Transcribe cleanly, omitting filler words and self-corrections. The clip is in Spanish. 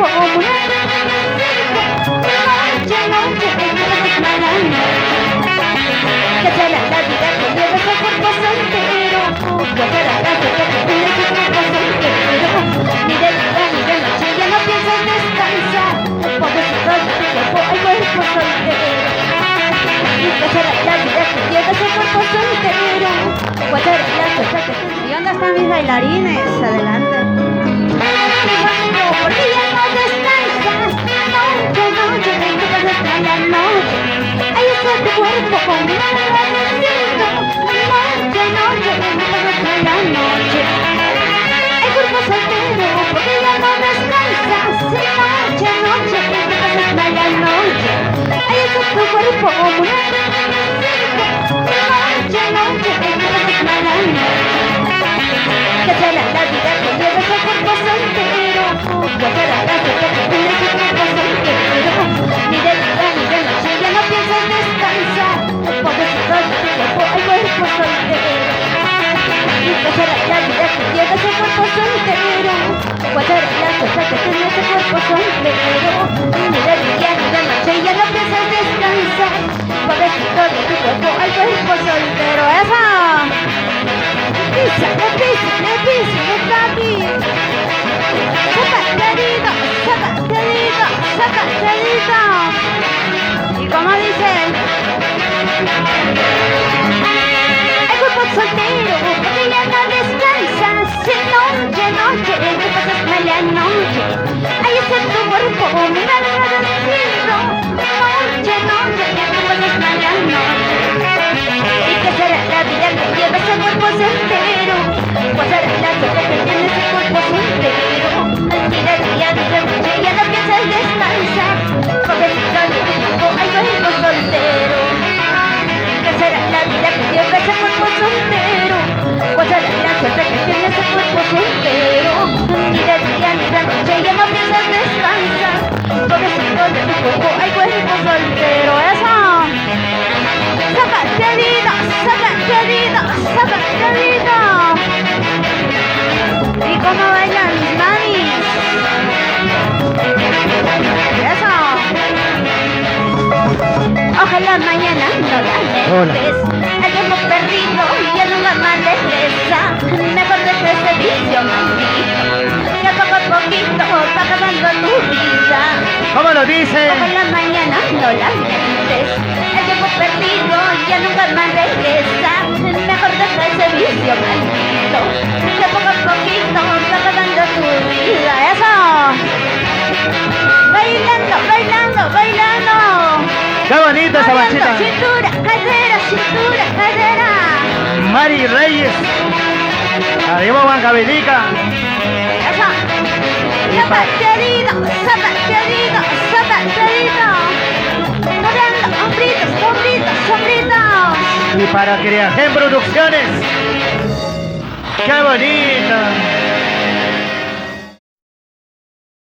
cuerpo como una noche, noche, mala noche. Que será la vida que lleva ese cuerpo soltero. Que será la vida que tiene ese cuerpo soltero. Ni de día ni de noche ya no piensas descansar. Pobrecito de tu cuerpo, el cuerpo soltero. Que será la vida que lleva ese cuerpo soltero. ¿Cuál será la cosa que te... ¿Y dónde están mis bailarines? Adelante. Porque ya no descansas. Noche, noche, tu casa está en la noche. Ahí está tu cuerpo como un agradecido. Noche, noche, tu casa está en la noche. El cuerpo soltero, porque ya no descansas. Noche, noche, tu casa está en la noche. Ahí está tu cuerpo como un agradecido. Noche, noche, tu casa está en la noche. Que será la vida que lleva ese cuerpo soltero. Que será la suerte que tiene ese cuerpo soltero. Ni de día ni de noche ya no piensas descansar. Pobrecito de tu cuerpo, el cuerpo soltero. Que será la vida que lleva ese cuerpo soltero. ¿Cuál será la suerte que tiene ese cuerpo soltero? Ni de día ni de noche ya no piensas descansar. Pobrecito de tu cuerpo, el cuerpo soltero. ¡Eso! Písale, písale, písale, papi. Saca, querido, saca, querido, saca, querido. ¿Y cómo dice él? El cuerpo soltero, porque ya no descansas. Noche, noche, ¿qué pasas mala noche? Ahí está tu cuerpo, mira lo agradecido. Noche, noche, ¿qué pasas mala noche? ¿Y qué será la vida que lleva ese cuerpo soltero? ¿Cuál será la suerte que tiene ese cuerpo soltero? Ni de día ni de noche ya no piensas descansar. Pobrecito de tu cuerpo, hay cuerpo soltero. ¿Qué será la vida que lleva ese cuerpo soltero? ¿Cuál será la suerte que tiene ese cuerpo soltero? Ni de día ni de noche ya no piensas descansar. Pobrecito de tu cuerpo, hay cuerpo soltero. ¡Eso! ¡Saca, querido! ¡Saca, querido! ¡Saca, querido! ¿Y cómo bailan mis mamis? ¡Eso! Ojalá mañana no la dejes. El tiempo perdido ya nunca más regresa. Mejor deja ese vicio maldito. Que poco a poquito va acabando tu vida. ¿Cómo lo dice? Ojalá mañana no la dejes. El tiempo perdido ya nunca más regresa. Mejor deja ese vicio maldito. Que poco a poquito va acabando tu vida. ¡Eso! Bailando, bailando, bailando. ¡Qué bonita esa bachita! Cintura, cadera, cintura, cadera. Mari Reyes. Arriba Huancavelica. Eso. Saca, querido, saca, querido, saca, querido. Moviendo, hombritos, hombritos, hombritos. Y para Creación Producciones. ¡Qué bonito!